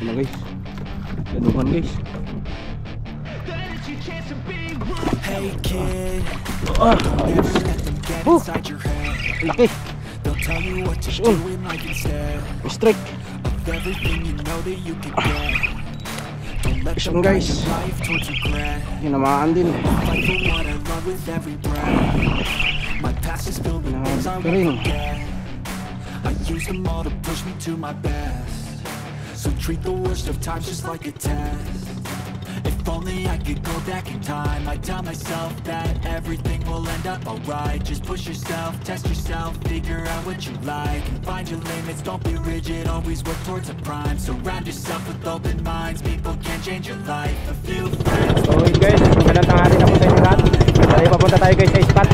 Ano guys, ganuhan guys. Hey kid, Ah, never let them get inside your head. laki. They'll tell you what to do in life instead Strike. of everything you know that you can get. Don't let them Guys. guide your life towards regret. Hinamaan din. Fight for what I love with every breath. My past is filled with things I won't forget. I use them all to push me to my best. So treat the worst of times just like a test. If only I could go back in time, I'd tell myself that everything will end up alright. Just push yourself, test yourself, figure out what you like, and find your limits, don't be rigid, always work towards a prime. Surround yourself with open minds, people can change your life. A few friends. So guys, magandang tanghali na po sa inyo lahat. Tayo papunta tayo guys sa spot.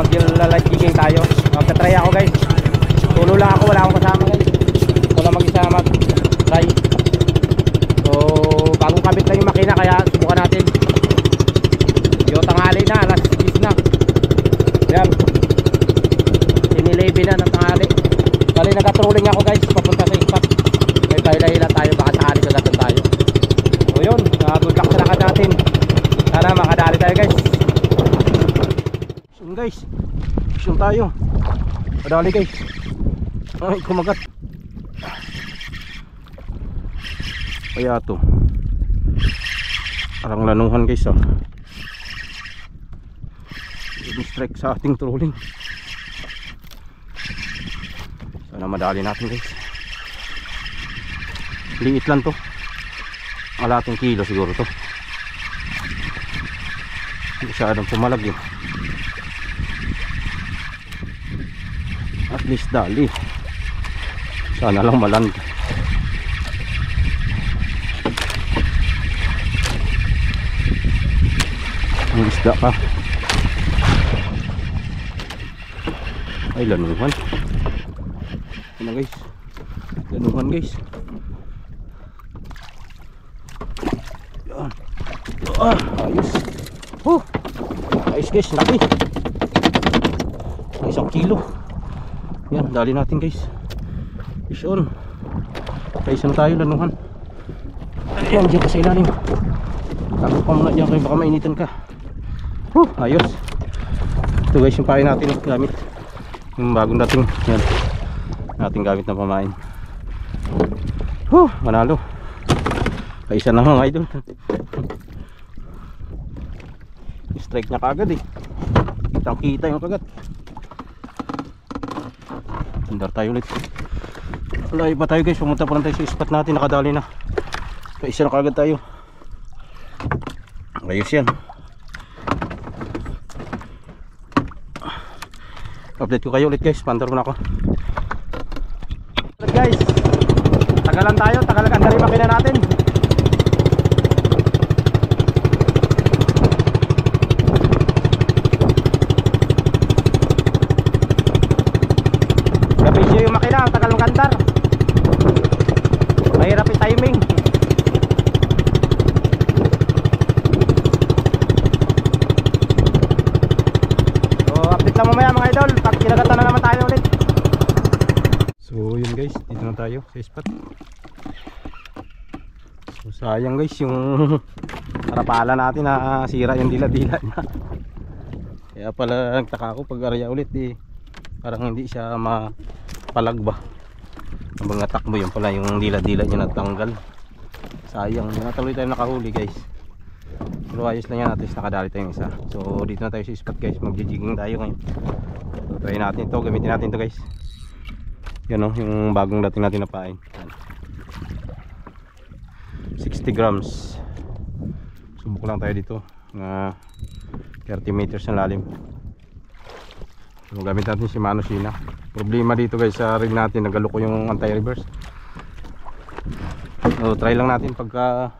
Mag-light jigging tayo. Magta-try ako guys. Tulo lang ako, wala akong kasama guys. Ito lang mag-isa mag-try. So bagong kabit lang yung makina, kaya subukan natin. Yung tanghali na, alas 10 na. Yan, 11 na ng tanghali. Bali nag-trolling ako guys, papunta sa spot. May bahila-hila tayo, baka sakali kagatan tayo. So yun, good luck sa lakad natin. Sana makadali tayo guys. So guys, mission tayo. Padali guys. Ay, kumagat. Kaya to, parang lanuhan guys oh. Strike sa ating trolling. Sana madali natin guys. Liit lang to, malating kilo siguro to. Hindi masyadong pumalag yun. At least dali. Sana lang maland. Ang isda pa. Ay, lanuhan. Ano guys, lanuhan guys. Yan. Ayos. Ayos guys, laki. 1 kilo. Yan, dali natin guys. Fish on. Kaisa na tayo, lanuhan. Ayan, dyan ka sa ilalim. Tago pa muna dyan kayo, baka mainitan ka. Ayos. Ito guys yung pain natin gamit. Yung bagong dating. Yan, nating gamit na pamain. Manalo. Kaisa na mga idol. Strike niya kagad eh. Kitang kita yung kagat. Andar tayo ulit. Wala iba tayo guys, pumunta pa lang tayo sa spot natin, nakadali na. Kaisa na kagad tayo. Ayos yan. Update ko kayo ulit guys, pandar muna ako. Guys, tagalan tayo, tagalan ang dari makina natin. Gabisyo yung makina, ang tagal ng kandar. Mahirap yung timing. So update lang mamaya mga idol, pag kinagatan na naman tayo ulit. So yun guys, dito na tayo sa spot. So sayang guys yung harapala natin na sira yung dila-dila niya. Kaya pala nagtaka ako pag arya ulit eh, parang hindi siya mapalag ba. Ang mga takbo yun pala yung dila-dila niya natanggal. Sayang, natuloy tayo nakahuli guys. Pero ayos lang yan, at least nakadali tayong isa. So dito na tayo sa spot guys, magjijigging tayo ngayon. So try natin ito, gamitin natin ito guys. Yan o, yung bagong dating natin na pain. 60 grams. Subok lang tayo dito na 30 meters na lalim. So gamit natin si Mano Sina. Problema dito guys sa rig natin, nagaloko yung anti-reverse. So try lang natin pagka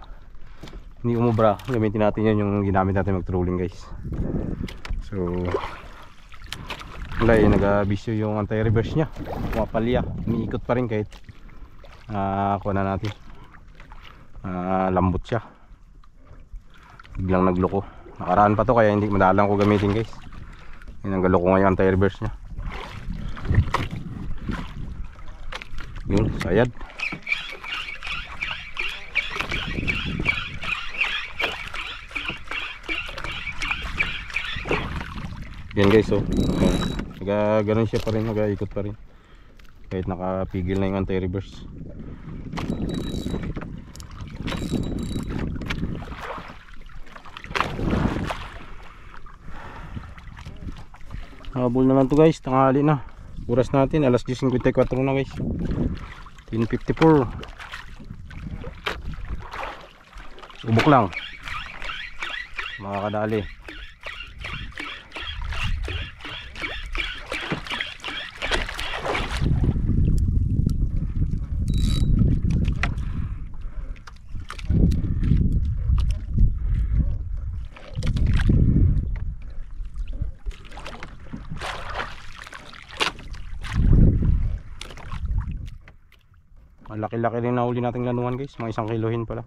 hindi umubra, gamitin natin yan yung ginamit natin mag-trolling guys. So wala eh, nag-bisyo yung anti-reverse nya, pumapalya, umiikot pa rin kahit kuha na natin, lambot siya, biglang nagloko. Nakaraan pa to kaya hindi madalang ko gamitin guys. Yan ang galoko ngayon anti-reverse nya. Yun, sayad. Yan guys, oh. Ganun siya pa rin, nag-ikot pa rin kahit nakapigil na yung anti-reverse. Habol na lang to guys, tanghali na. Oras natin alas 10:54 na guys, 10:54. Ubok lang mga kadali. Malaki-laki rin na huli nating lanuhan guys, mga 1 kilohin pala.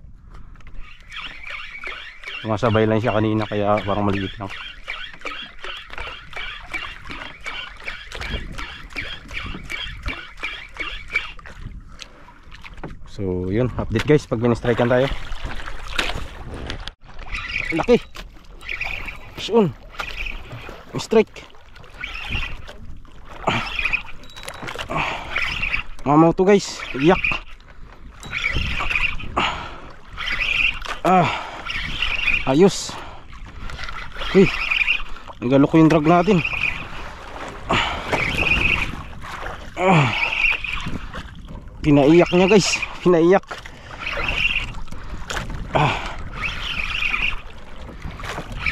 Sumasabay lang siya kanina kaya parang maliit lang. So yun, update guys pag min-strikean tayo. Laki. Soon. Strike. Mamaw to guys, iyak. Ayos. Okay, nagalo ko yung drag natin. Pinaiyak niya guys, pinaiyak.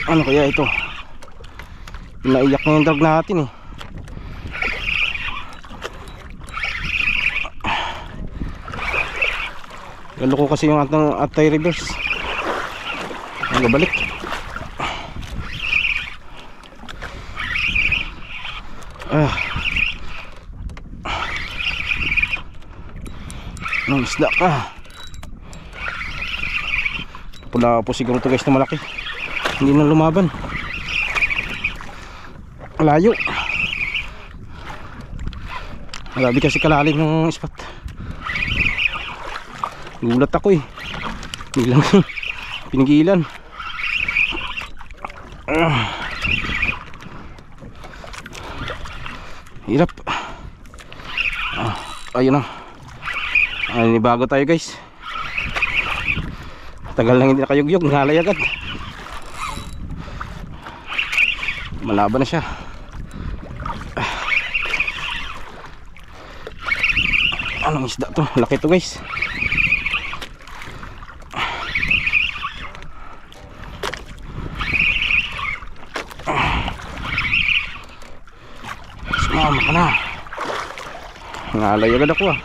Ano kaya ito? Pinaiyak niya yung drag natin eh. Galo ko kasi yung anti-reverse. Nagabalik. Nang isda ka. Pula po siguro to guys na malaki. Hindi na lumaban. Malayo. Grabe kasi kalalim yung spot. Gulat ako eh. Biglang pinigilan. Hirap. Ayun na. Bago tayo guys. Tagal lang hindi nakayugyog, nalay agad. Malaban na siya. Anong isda to? Laki to guys. Sumama ka na. Nalay agad ako ah.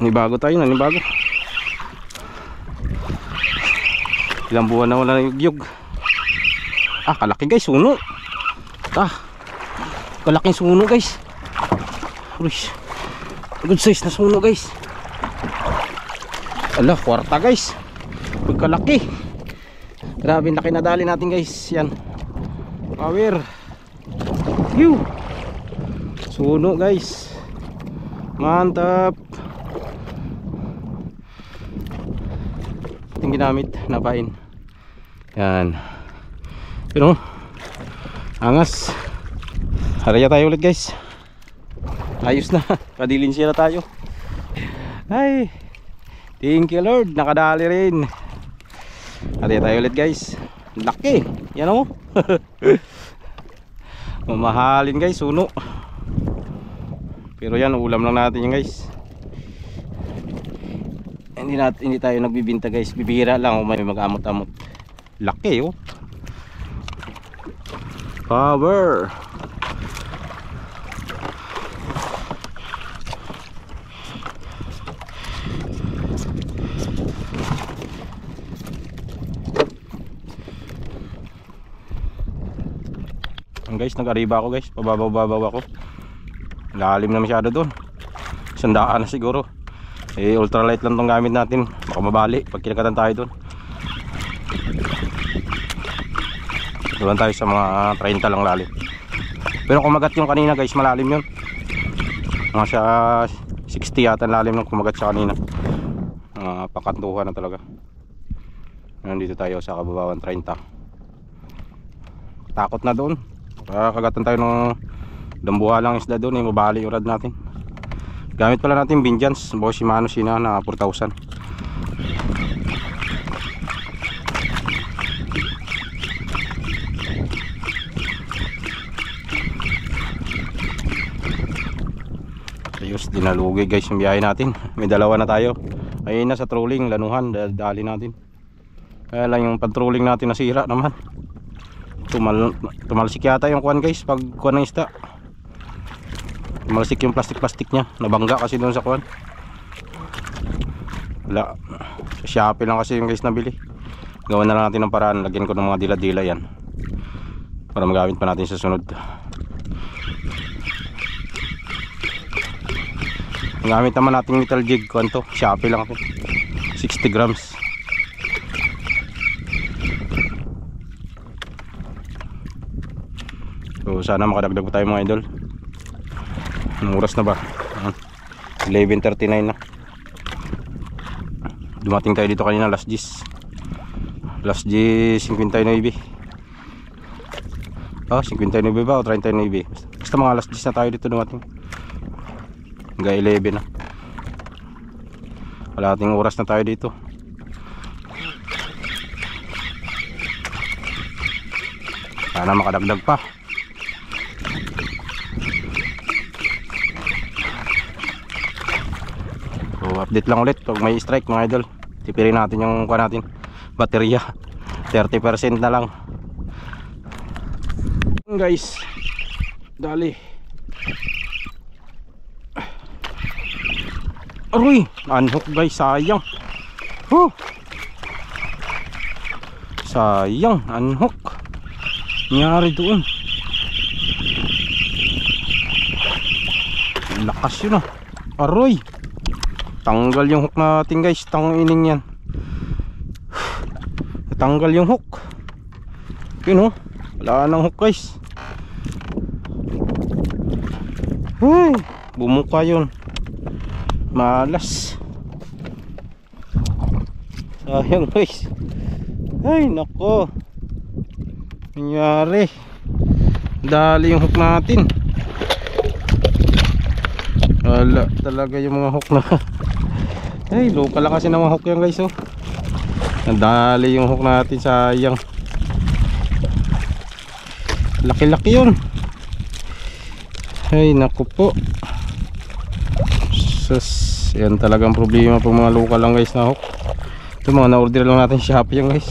Nibago tayo na, nibago. Ilang buwan na wala na yugyog. Kalaki guys, suno. Kalaking suno guys. Good size na suno guys. Ala, kwarta guys. Pagkalaki. Grabe, laki na dali natin guys. Yan. Power. Phew. Suno guys. Mantap. Yung ginamit na pain. Yan. Pero angas. Haraya tayo ulit guys. Ayos na. Kadilin siya na tayo. Ay, thank you Lord. Nakadali rin. Haraya tayo ulit guys. Laki. Yan o. Mamahalin guys. Suno. Pero yan, ulam lang natin yan guys. Hindi tayo nagbibinta guys. Bibihira lang o may mag-amot-amot. Laki oh. Power. Guys, nag-ariba ako guys. Pababaw-babaw ako. Lalim na masyado doon. 100 na siguro. Ultralight lang tong gamit natin. Baka mabali pag kinakatan tayo doon. Doon tayo sa mga 30 lang lalim. Pero kumagat yung kanina guys, malalim yun. Mga siya 60 yata lalim nung kumagat siya kanina. Pakantuhan na talaga. Nandito tayo sa kababawan 30. takot na doon. Kagatan tayo ng dambuhalang isda doon, mabali yung rad natin. Gamit pala natin Vengeance, bago Shimano Sina na 4,000. Ayos, dinalugi guys yung biyahe natin. May dalawa na tayo. Ayun na sa trolling, lanuhan, dali natin. Kaya lang yung patrolling natin nasira naman. Tumalsik yata yung kuwan guys pag kuwan ng isda. Tumalsik yung plastic nya. Nabangga kasi doon sa kuwan. Wala. Sa Shopee lang kasi yung guys nabili. Gawan na lang natin ng paraan. Lagyan ko ng mga dila-dila yan para magamit pa natin sa sunod. Gamit naman natin metal jig. Kuwan to, Shopee lang ako. 60 grams. So sana makadagdag pa tayo mga idol. Anong oras na ba? 11:39 na. Dumating tayo dito kanina last G's 59. 59 ba o 39? Basta mga last G's na tayo dito dumating. Hanggang 11 na. Kalahating oras na tayo dito. Sana makadagdag pa. So update lang ulit pag may strike mga idol. Tipirin natin yung kuha natin, baterya. 30% na lang guys. Dali. Aroy, unhook guys, sayang. Sayang, unhook. Nangyari doon. Lakas yun ah. Aroy, tanggal yung hook natin guys. Tangining yan. Tanggal yung hook. Yun oh, wala nang hook guys. Ay, bumuka yun. Malas. Sayang guys. Ay nako, nangyari. Dali yung hook natin. Wala talaga yung mga hook na. Ay, local lang kasi ng mga hook yan guys oh. Nadali yung hook natin, sayang. Laki-laki yun. Ay naku po. Sus, yan talagang problema pag mga local lang guys na hook. Ito mga na-order lang natin sa Shopee yan guys,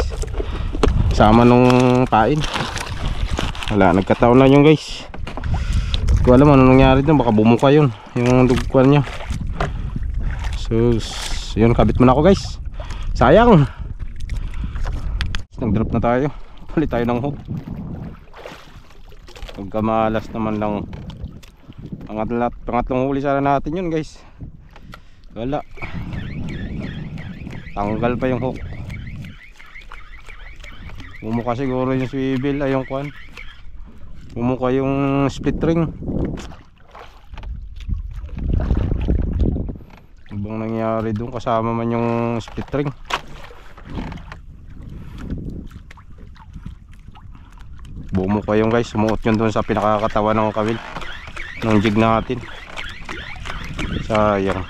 sama nung pain. Wala, nagkataon na yun guys. Hindi ko alam ano nangyari doon, baka bumuka yun yung dugkuan nya. Sus, yun, kabit mo na ako guys. Sayang. Nag-drop na tayo. Palit tayo ng hook. Pagka malas naman lang. Pangatlong huli sana natin yun guys. Wala. Tanggal pa yung hook. Bumuka siguro yung swivel ay yung kwan. Bumuka yung split ring. Ibang nangyari doon, kasama man yung split ring. Bumuka yung guys, sumuot yun doon sa pinakakatawan ng kawil ng jig natin. Sayang.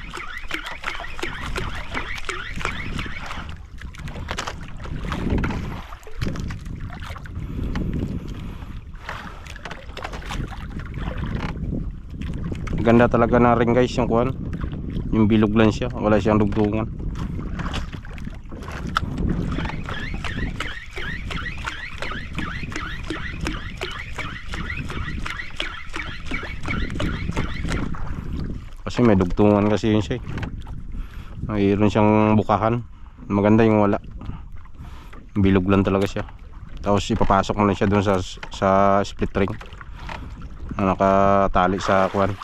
Ganda talaga na ring guys yung kuwan. Yung bilog lang siya, wala siyang dugtungan. Kasi may dugtungan kasi yun siya. Mayroon siyang bukahan. Maganda yung wala. Bilog lang talaga siya. Tapos ipapasok mo lang siya dun sa split ring na nakatali sa kuwan,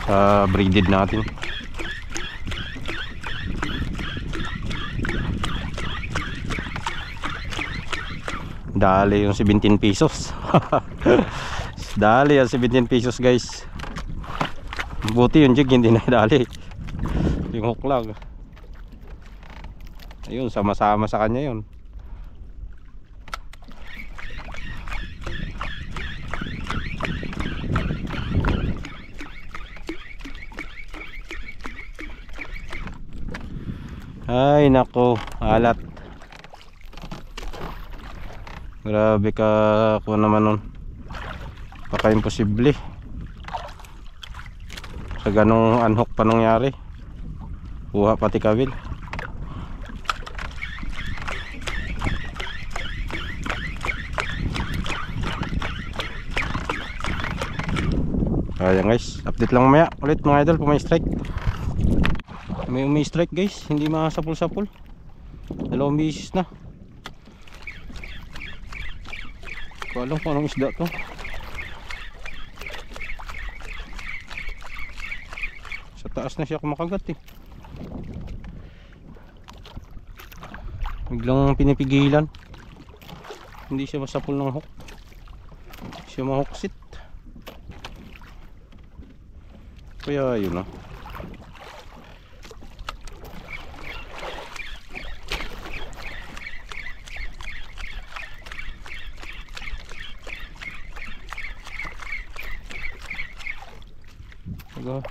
sa braided natin. Dali yung 17 pesos. Dali yung 17 pesos guys. Buti yung jig hindi na dali, yung hook lang. Ayun, sama-sama sa kanya yun. Ay nako, alat. Grabe ka ko naman nun. Baka imposible sa ganong unhook pa nangyari. Kuha pati kawil. Kaya guys, update lang mamaya ulit mga idol kung may strike. May strike guys, hindi masapul-sapul. Dalawang bisis na. Ko alam kung anong isda to. Sa taas na siya kumakagat eh. Biglang pinipigilan. Hindi siya masapul ng hook. Siya mahuksit. Kaya yun na.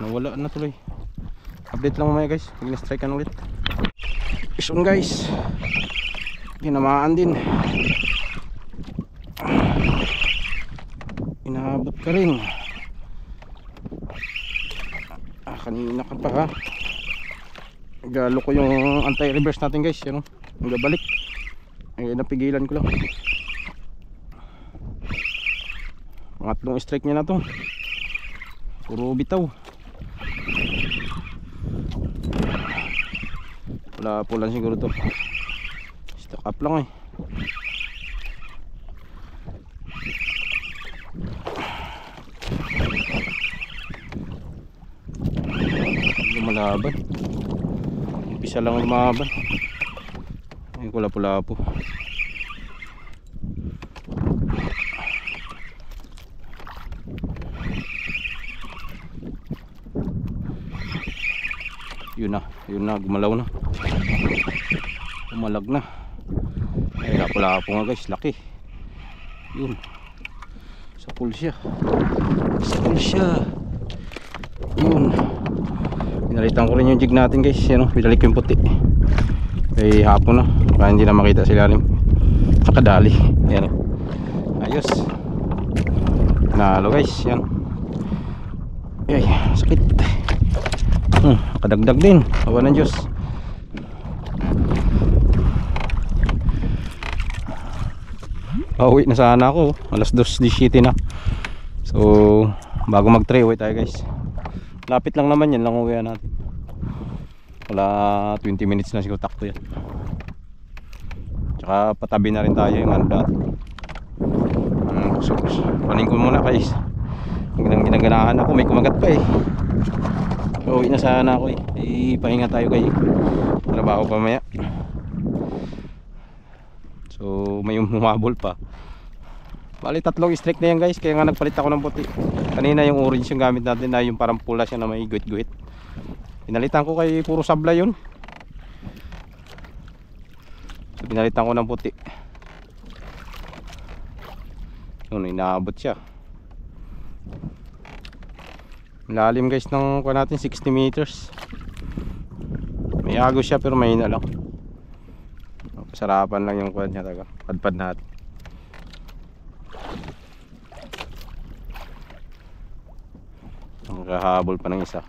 Nawala na tuloy. Update lang mamaya guys, pag na-strike ulit. Ison guys, ginamaan din. Inaabot ka rin. Kanina ka pa ha. Galo ko yung anti-reverse natin guys, yan o, nagabalik. Eh napigilan ko lang. Pangatlong strike niya na to. Puro bitaw. Wala po lang siguro to. Stock up lang eh. Lumalaban. Umpisa lang lumaban. Ay wala po. Yun na, gumalaw na. Umalag na. Ay lapo nga guys, laki. Yun. Sapul siya. Yun. Pinalitan ko rin yung jig natin guys, yan o, pinalik yung puti. Ay hapon na, kaya hindi na makita sila rin. Nakadali. Yan o. Ayos. Nalo guys, yan. Ay, sakit. Nakadagdag din. Awa ng Diyos. Pauwi na sana ako. Alas 2:17 na. So bago mag 3 uwi tayo guys. Lapit lang naman yan, lang uwi natin. Wala 20 minutes na siguro takto yan. Tsaka patabi na rin tayo yung ano dati. So panin ko muna guys. Ginaganahan ako, may kumagat pa eh. Uwi na sana ako eh. Pahinga tayo kayo. Trabaho pa maya. So may humabol pa. Bali 3 strike na yan guys. Kaya nga nagpalit ako ng puti. Kanina yung orange yung gamit natin na yung parang pula siya na may guhit-guhit. Pinalitan ko kay puro sabla yun. So pinalitan ko ng puti. Yun, inaabot siya. Lalim guys ng kuha natin 60 meters. May agos siya pero mahina lang. Pasarapan lang yung kuha niya talaga. Padpad natin. Nakahabol pa ng isa.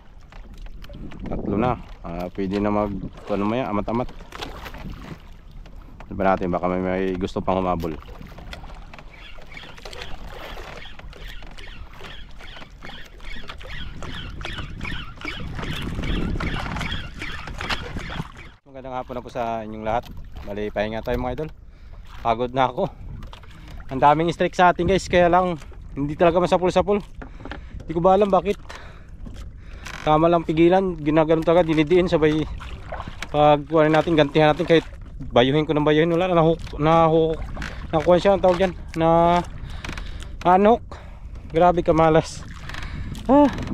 3 na. Pwede na mag ano maya, amat-amat. Ano ba natin, baka may gusto pang humabol. Magandang hapon na po sa inyong lahat. Bali, pahinga tayo mga idol. Pagod na ako. Ang daming strike sa atin guys, kaya lang hindi talaga masapul-sapul. Hindi ko ba alam bakit. Tama lang pigilan, ginaganon talaga, dinidiin sabay. Pag kuha natin, gantihan natin kahit bayuhin ko ng bayuhin, wala na nakuha siya, ang tawag dyan, na unhook. Grabe kamalas.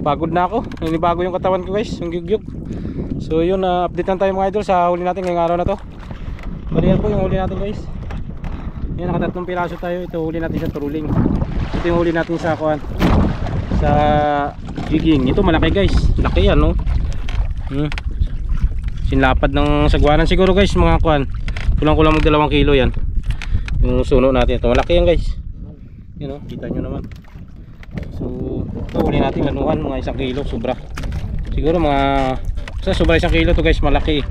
Pagod na ako, nanibago yung katawan ko guys, yung gyugyug. So yun, update lang tayo mga idol sa huli natin ngayong araw na to. Bali yan po yung huli natin guys. Yan, nakatatlong piraso tayo. Ito huli natin sa turuling. Ito yung huli natin sa kuhan, sa jigging. Ito malaki guys, laki yan no. sinlapad ng sagwanan siguro guys, mga kuan. Kulang-kulang mag 2 kilo yan. Yung suno natin ito, malaki yan guys. Yun o, kita nyo naman. So ito uli natin lanuhan mga 1 kilo, sobra. Siguro mga sobra 1 kilo to guys, malaki.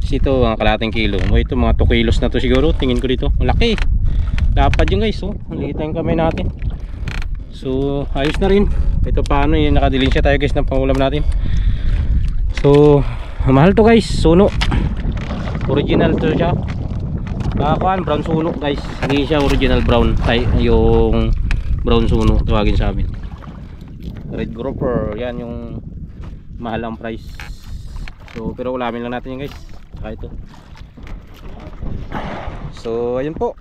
Kasi ito mga kalating kilo. Ito mga 2 kilos na to siguro, tingin ko dito, malaki. Lapad yun guys, oh. Liit yung kamay natin. So ayos na rin. Ito paano yung nakadilinsya tayo guys ng pangulam natin. So mahal to guys, suno. Original to siya. Kuan, brown suno guys. Hindi siya original brown. Yung brown suno tawagin sa amin. Red grouper, yan yung mahal ang price. So pero ulamin lang natin yan guys. Saka ito. So ayun po,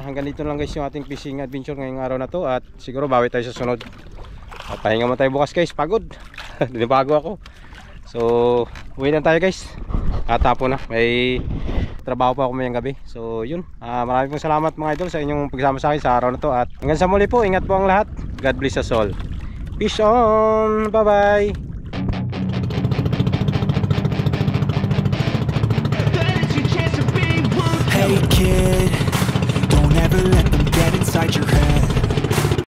hanggang dito lang guys yung ating fishing adventure ngayong araw na to. At siguro bawi tayo sa sunod. At pahinga mo tayo bukas guys, pagod. Dinibago ako. So uwi na tayo guys. Tapo na, may trabaho pa ako mayang gabi. So yun, maraming pong salamat mga idol sa inyong pagsama sa akin sa araw na to. At hanggang sa muli po, ingat po ang lahat. God bless us all. Peace on, bye bye. Hey kid, don't ever let them get inside your head.